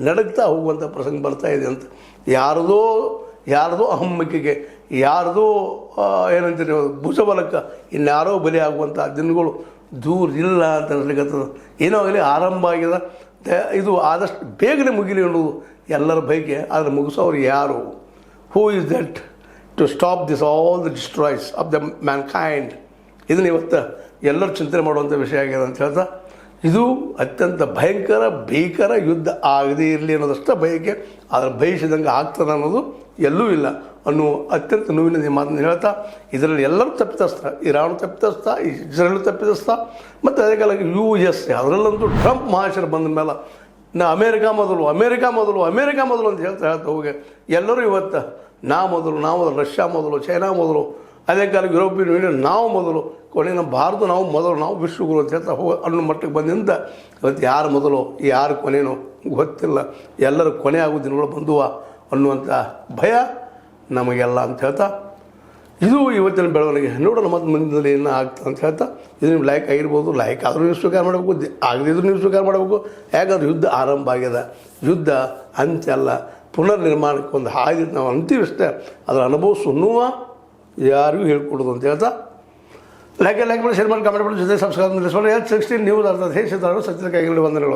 ನಡಗ್ತಾ ಹೋಗುವಂಥ ಪ್ರಸಂಗ ಬರ್ತಾ ಇದೆ ಅಂತ. ಯಾರದೋ ಅಹಮ್ಮಕ್ಕಿಗೆ, ಯಾರದೋ ಏನಂತೀರಿ ಭುಜಬಲಕ್ಕೆ ಇನ್ಯಾರೋ ಬಲಿ ಆಗುವಂಥ ದಿನಗಳು ದೂರ ಇಲ್ಲ ಅಂತ ಅನ್ಲಿಕ್ಕತ್ತದ. ಏನೋ ಆಗಲಿ ಆರಂಭ ಆಗಿದೆ, ಇದು ಆದಷ್ಟು ಬೇಗನೆ ಮುಗಿಲಿ ಅನ್ನೋದು ಎಲ್ಲರ ಬಯಕೆ. ಆದರೆ ಮುಗಿಸೋರು ಯಾರು? Who is that to stop this all the destroys of the Mankind? ಇದನ್ನು ಇವತ್ತು ಎಲ್ಲರೂ ಚಿಂತನೆ ಮಾಡುವಂಥ ವಿಷಯ ಆಗಿದೆ ಅಂತ ಹೇಳ್ತಾ, ಇದು ಅತ್ಯಂತ ಭೀಕರ ಯುದ್ಧ ಆಗದೇ ಇರಲಿ ಅನ್ನೋದಷ್ಟೇ ಬಯಕೆ. ಆದರೆ ಬಯಸಿದಂಗೆ ಆಗ್ತದೆ ಅನ್ನೋದು ಎಲ್ಲೂ ಇಲ್ಲ ಅನ್ನುವ ಅತ್ಯಂತ ನೋವಿನ ಮಾತನ್ನು ಹೇಳ್ತಾ, ಇದರಲ್ಲಿ ಎಲ್ಲರೂ ತಪ್ಪಿತಸ್ಥ, ಇರಾನ್ ತಪ್ಪಿತಸ್ಥ, ಇಸ್ರೇಲ್ ತಪ್ಪಿತಸ್ಥ, ಮತ್ತು ಅದೇ ಕಾಲ US ಅದರಲ್ಲಂತೂ ಟ್ರಂಪ್ ಮಹಾಶಯರು ಬಂದ ಮೇಲೆ ಅಮೇರಿಕಾ ಮೊದಲು ಅಂತ ಹೇಳ್ತಾ ಹೋಗಿ ಎಲ್ಲರೂ ಇವತ್ತು ನಾವು ಮೊದಲು, ರಷ್ಯಾ ಮೊದಲು, ಚೈನಾ ಮೊದಲು, ಅದೇ ಕಾಲಕ್ಕೆ ಯುರೋಪಿಯನ್ ಯೂನಿಯನ್ ನಾವು ಮೊದಲು, ಕೊನೆ ನಮ್ಮ ಭಾರತ ನಾವು ವಿಶ್ವಗುರು ಅಂತ ಹೇಳ್ತಾ ಅನ್ನೋ ಮಟ್ಟಕ್ಕೆ ಬಂದಿಂದ ಇವತ್ತು ಯಾರು ಮೊದಲು ಯಾರು ಕೊನೆಯೋ ಗೊತ್ತಿಲ್ಲ. ಎಲ್ಲರೂ ಕೊನೆ ಆಗೋ ದಿನಗಳು ಬಂದುವ ಅನ್ನುವಂಥ ಭಯ ನಮಗೆಲ್ಲ ಅಂತ ಹೇಳ್ತಾ, ಇದು ಇವತ್ತಿನ ಬೆಳವಣಿಗೆ. ನೋಡೋಣ ಮತ್ತು ಮುಂದಿನಲ್ಲಿ ಏನೋ ಆಗ್ತದೆ ಅಂತ ಹೇಳ್ತಾ, ಇದು ನೀವು ಲೈಕ್ ಆಗಿರ್ಬೋದು, ಲೈಕ್ ಆದರೂ ನೀವು ಸ್ವೀಕಾರ ಮಾಡಬೇಕು, ಆಗದಿದ್ರೂ ನೀವು ಸ್ವೀಕಾರ ಮಾಡಬೇಕು. ಯಾಕಂದ್ರೆ ಯುದ್ಧ ಆರಂಭ ಆಗ್ಯದ, ಯುದ್ಧ ಅಂತ್ಯ ಅಲ್ಲ, ಪುನರ್ ನಿರ್ಮಾಣಕ್ಕೆ ಒಂದು ಹಾಗೆ ನಾವು ಅಂತೀವಷ್ಟೇ. ಅದರ ಅನುಭವಿಸುವ ಯಾರಿಗೂ ಹೇಳ್ಕೊಡೋದು ಅಂತ ಹೇಳ್ತಾ, ಲೈಕ್ ಮಾಡಿ, ಶೇರ್ ಮಾಡಿ, ಕಮೆಂಟ್ ಮಾಡಿ, ಜೊತೆ ಸಬ್ಸ್ಕ್ರೈಬ್ ಮಾಡಿ. H16 ನ್ಯೂಸ್ ಅರ್ಥದ ಹೇಸಿದಾರರು ಸತ್ಯದ ಕೈಗಳಲ್ಲಿ ವಂದನೆಗಳು.